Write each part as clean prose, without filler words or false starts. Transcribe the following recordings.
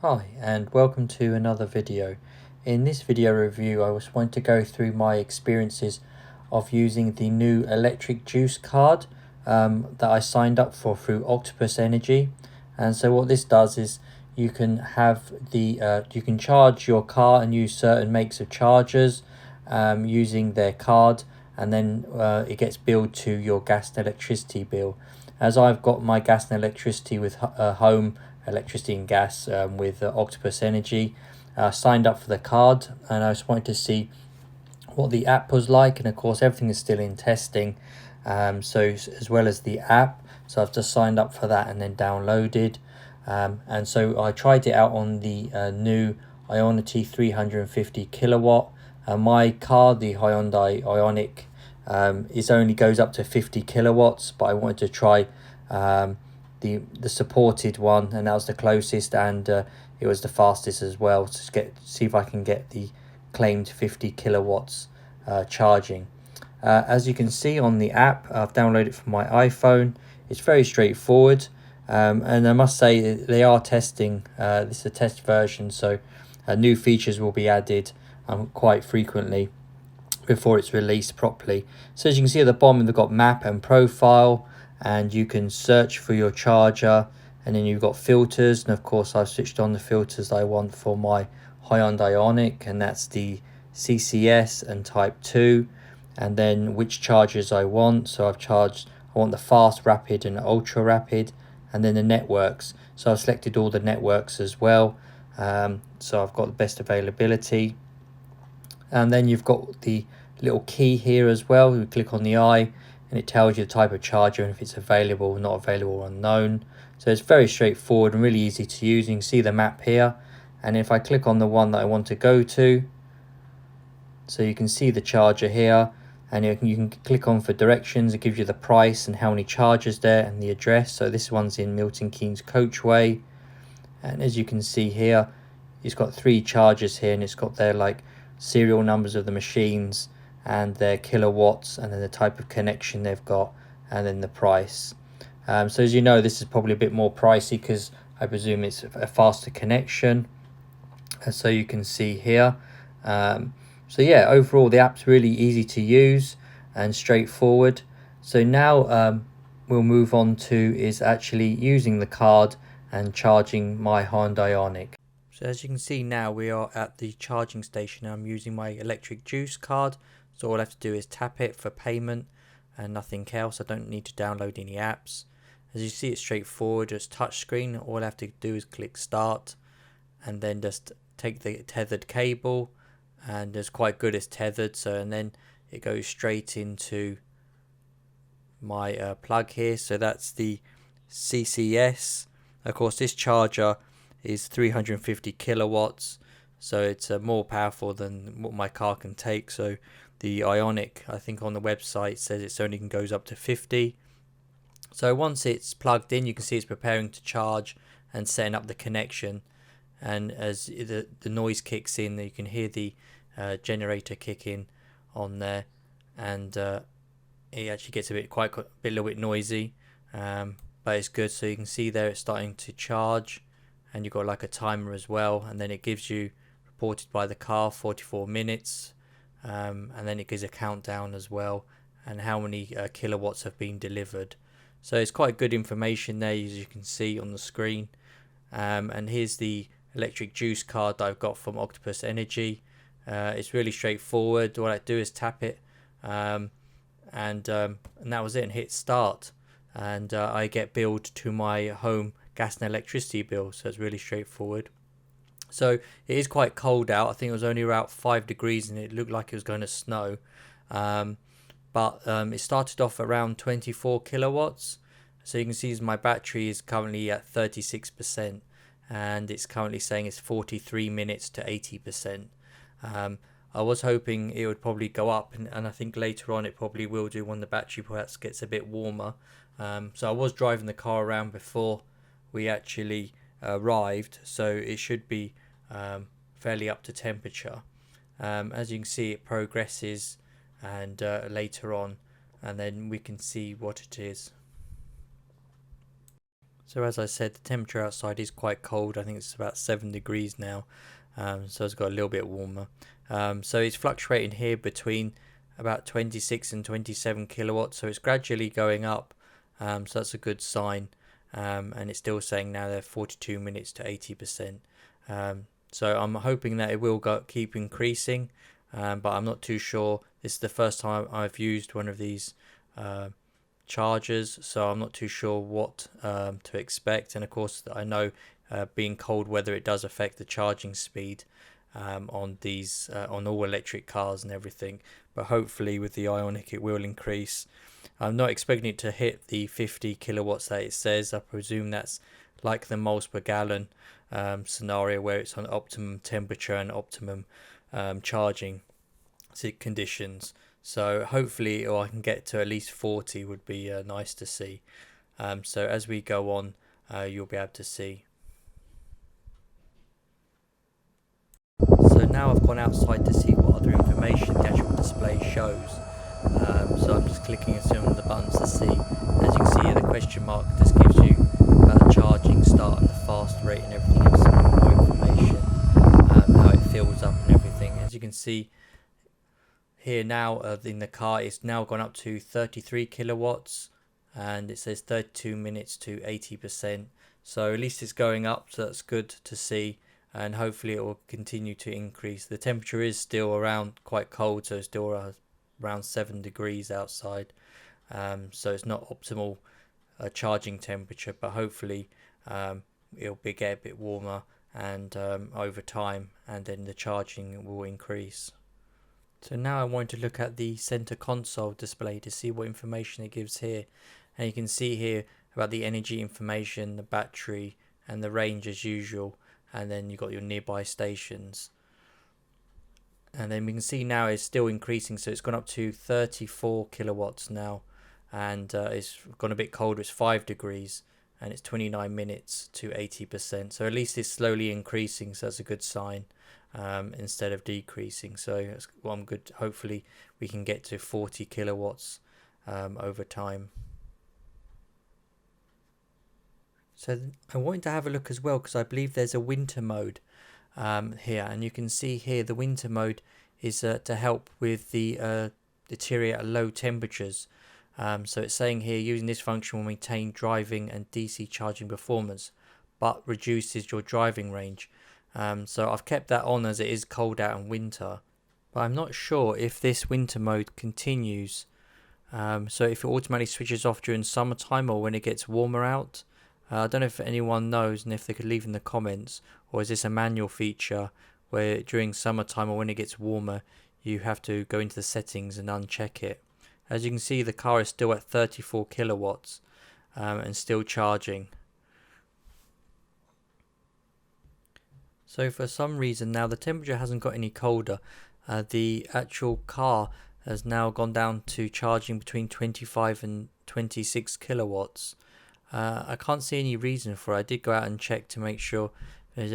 Hi and welcome to another video. In this video review I was wanting to go through my experiences of using the new electric juice card that I signed up for through Octopus Energy. And so what this does is you can have you can charge your car and use certain makes of chargers using their card, and then it gets billed to your gas and electricity bill. As I've got my gas and electricity with home electricity and gas with Octopus Energy, signed up for the card, and I just wanted to see what the app was like. And of course everything is still in testing, so as well as the app, so I've just signed up for that and then downloaded, and so I tried it out on the new Ionity 350Kw. My car, the Hyundai Ioniq, is only goes up to 50 kilowatts, but I wanted to try the supported one, and that was the closest, and it was the fastest as well, to see if I can get the claimed 50 kilowatts charging. As you can see on the app, I've downloaded it from my iPhone. It's very straightforward, and I must say they are testing. This is a test version, so new features will be added quite frequently before it's released properly. So as you can see at the bottom, they've got map and profile, and you can search for your charger, and then you've got filters, and of course I've switched on the filters I want for my Hyundai Ioniq, and that's the CCS and type 2, and then which chargers I want. So I want the fast, rapid and ultra rapid, and then the networks. So I've selected all the networks as well, so I've got the best availability. And then you've got the little key here as well. You click on the eye and it tells you the type of charger and if it's available, not available, unknown. So it's very straightforward and really easy to use. You can see the map here, and if I click on the one that I want to go to, so you can see the charger here, and you can click on for directions. It gives you the price and how many chargers there and the address. So this one's in Milton Keynes Coachway, and as you can see here, it's got 3 chargers here, and it's got their serial numbers of the machines and their kilowatts, and then the type of connection they've got, and then the price. So as you know, this is probably a bit more pricey because I presume it's a faster connection, and so you can see here. So yeah, overall the app's really easy to use and straightforward. So now we'll move on to is actually using the card and charging my Hyundai Ioniq. So as you can see now, we are at the charging station. I'm using my electric juice card, so all I have to do is tap it for payment and nothing else. I don't need to download any apps. As you see, it's straightforward, just touch screen. All I have to do is click start, and then just take the tethered cable, and it's quite good, it's tethered, so and then it goes straight into my plug here. So that's the CCS. Of course this charger is 350 kilowatts, so it's more powerful than what my car can take. So the Ioniq, I think on the website, says it's only goes up to 50. So once it's plugged in, you can see it's preparing to charge and setting up the connection, and as the noise kicks in, you can hear the generator kick in on there, and it actually gets a little bit noisy, but it's good. So you can see there it's starting to charge, and you've got like a timer as well, and then it gives you, reported by the car, 44 minutes, and then it gives a countdown as well, and how many kilowatts have been delivered. So it's quite good information there, as you can see on the screen. And here's the electric juice card that I've got from Octopus Energy. It's really straightforward. All I do is tap it, and that was it, and hit start, and I get billed to my home gas and electricity bill. So it's really straightforward. So it is quite cold out. I think it was only about 5 degrees and it looked like it was going to snow, but it started off around 24 kilowatts. So you can see my battery is currently at 36%, and it's currently saying it's 43 minutes to 80%. I was hoping it would probably go up, and I think later on it probably will do when the battery perhaps gets a bit warmer. So I was driving the car around before we actually arrived, so it should be fairly up to temperature. As you can see, it progresses, and later on, and then we can see what it is. So as I said, the temperature outside is quite cold. I think it's about 7 degrees now, so it's got a little bit warmer. So it's fluctuating here between about 26 and 27 kilowatts, so it's gradually going up, so that's a good sign. And it's still saying now they're 42 minutes to 80%. So I'm hoping that it will keep increasing, but I'm not too sure. This is the first time I've used one of these chargers, so I'm not too sure what to expect. And of course I know being cold weather, it does affect the charging speed on these on all electric cars and everything, but hopefully with the Ioniq it will increase. I'm not expecting it to hit the 50 kilowatts that it says. I presume that's like the miles per gallon scenario, where it's on optimum temperature and optimum charging conditions. So hopefully, or I can get to at least 40 would be nice to see. So as we go on, you'll be able to see. So now I've gone outside to see what other information the actual display shows. So I'm just clicking on some of the buttons to see. As you can see here, the question mark just gives you about the charging start and the fast rate and everything else, more information, how it fills up and everything. As you can see here now, in the car, it's now gone up to 33 kilowatts, and it says 32 minutes to 80%. So at least it's going up, so that's good to see, and hopefully it will continue to increase. The temperature is still around quite cold, so it's still around 7 degrees outside, so it's not optimal charging temperature, but hopefully it'll get a bit warmer and over time, and then the charging will increase. So now I want to look at the center console display to see what information it gives here, and you can see here about the energy information, the battery and the range as usual, and then you've got your nearby stations. And then we can see now it's still increasing, so it's gone up to 34 kilowatts now, and it's gone a bit colder. It's 5 degrees and it's 29 minutes to 80%. So at least it's slowly increasing, so that's a good sign, instead of decreasing. So that's what I'm good. Hopefully we can get to 40 kilowatts over time. So I wanted to have a look as well, because I believe there's a winter mode here, and you can see here the winter mode is to help with the deteriorate at low temperatures. So it's saying here, using this function will maintain driving and DC charging performance, but reduces your driving range. So I've kept that on as it is cold out in winter, but I'm not sure if this winter mode continues. So if it automatically switches off during summertime or when it gets warmer out. I don't know if anyone knows, and if they could leave in the comments, or is this a manual feature where during summertime or when it gets warmer you have to go into the settings and uncheck it. As you can see, the car is still at 34 kilowatts and still charging. So for some reason now the temperature hasn't got any colder. The actual car has now gone down to charging between 25 and 26 kilowatts. I can't see any reason for it. I did go out and check to make sure there's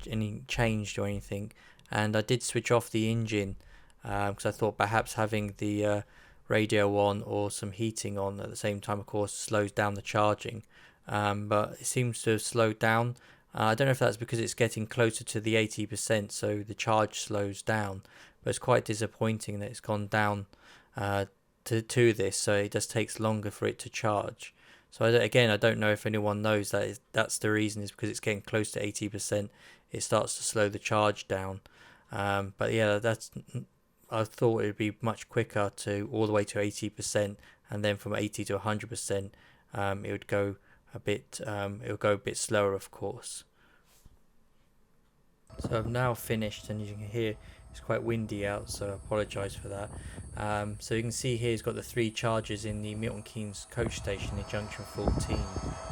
any changed or anything, and I did switch off the engine because I thought perhaps having the radio on or some heating on at the same time, of course, slows down the charging, but it seems to have slowed down. I don't know if that's because it's getting closer to the 80%, so the charge slows down, but it's quite disappointing that it's gone down to this, so it just takes longer for it to charge. So again, I don't know if anyone knows that's the reason, is because it's getting close to 80%, it starts to slow the charge down. But yeah, I thought it would be much quicker to all the way to 80%, and then from 80 to 100%, it would go a bit slower, of course. So I've now finished, and you can hear it's quite windy out, so I apologise for that. So you can see here it's got the 3 chargers in the Milton Keynes coach station in junction 14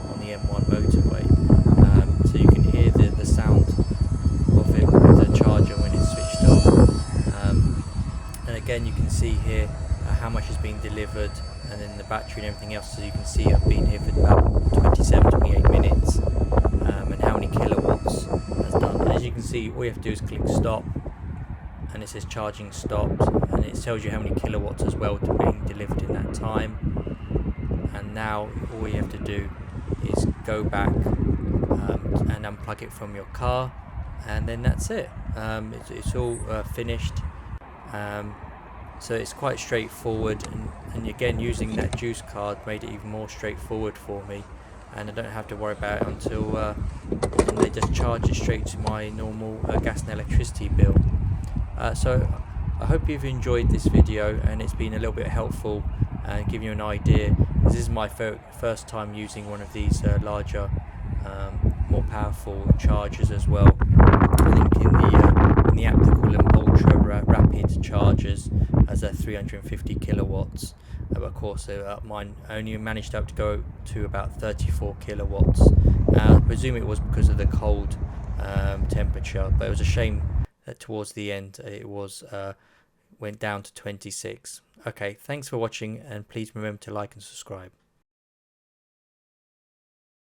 on the M1 motorway. So you can hear the sound of it with the charger when it's switched on. And again, you can see here how much is being delivered, and then the battery and everything else. So you can see I've been here for about 27-28 minutes, and how many kilowatts has done. And as you can see, all you have to do is click stop, and it says charging stopped, and it tells you how many kilowatts as well to being delivered in that time. And now all you have to do is go back and unplug it from your car, and then that's it. It's all finished. So it's quite straightforward, and again, using that juice card made it even more straightforward for me, and I don't have to worry about it until and they just charge it straight to my normal gas and electricity bill. So I hope you've enjoyed this video and it's been a little bit helpful and giving you an idea. This is my first time using one of these larger, more powerful chargers as well. I think in the app they call them ultra rapid chargers, as they're 350 kilowatts. But of course, mine only managed up to go to about 34 kilowatts. I presume it was because of the cold temperature, but it was a shame that towards the end it was went down to 26. Okay, thanks for watching, and please remember to like and subscribe.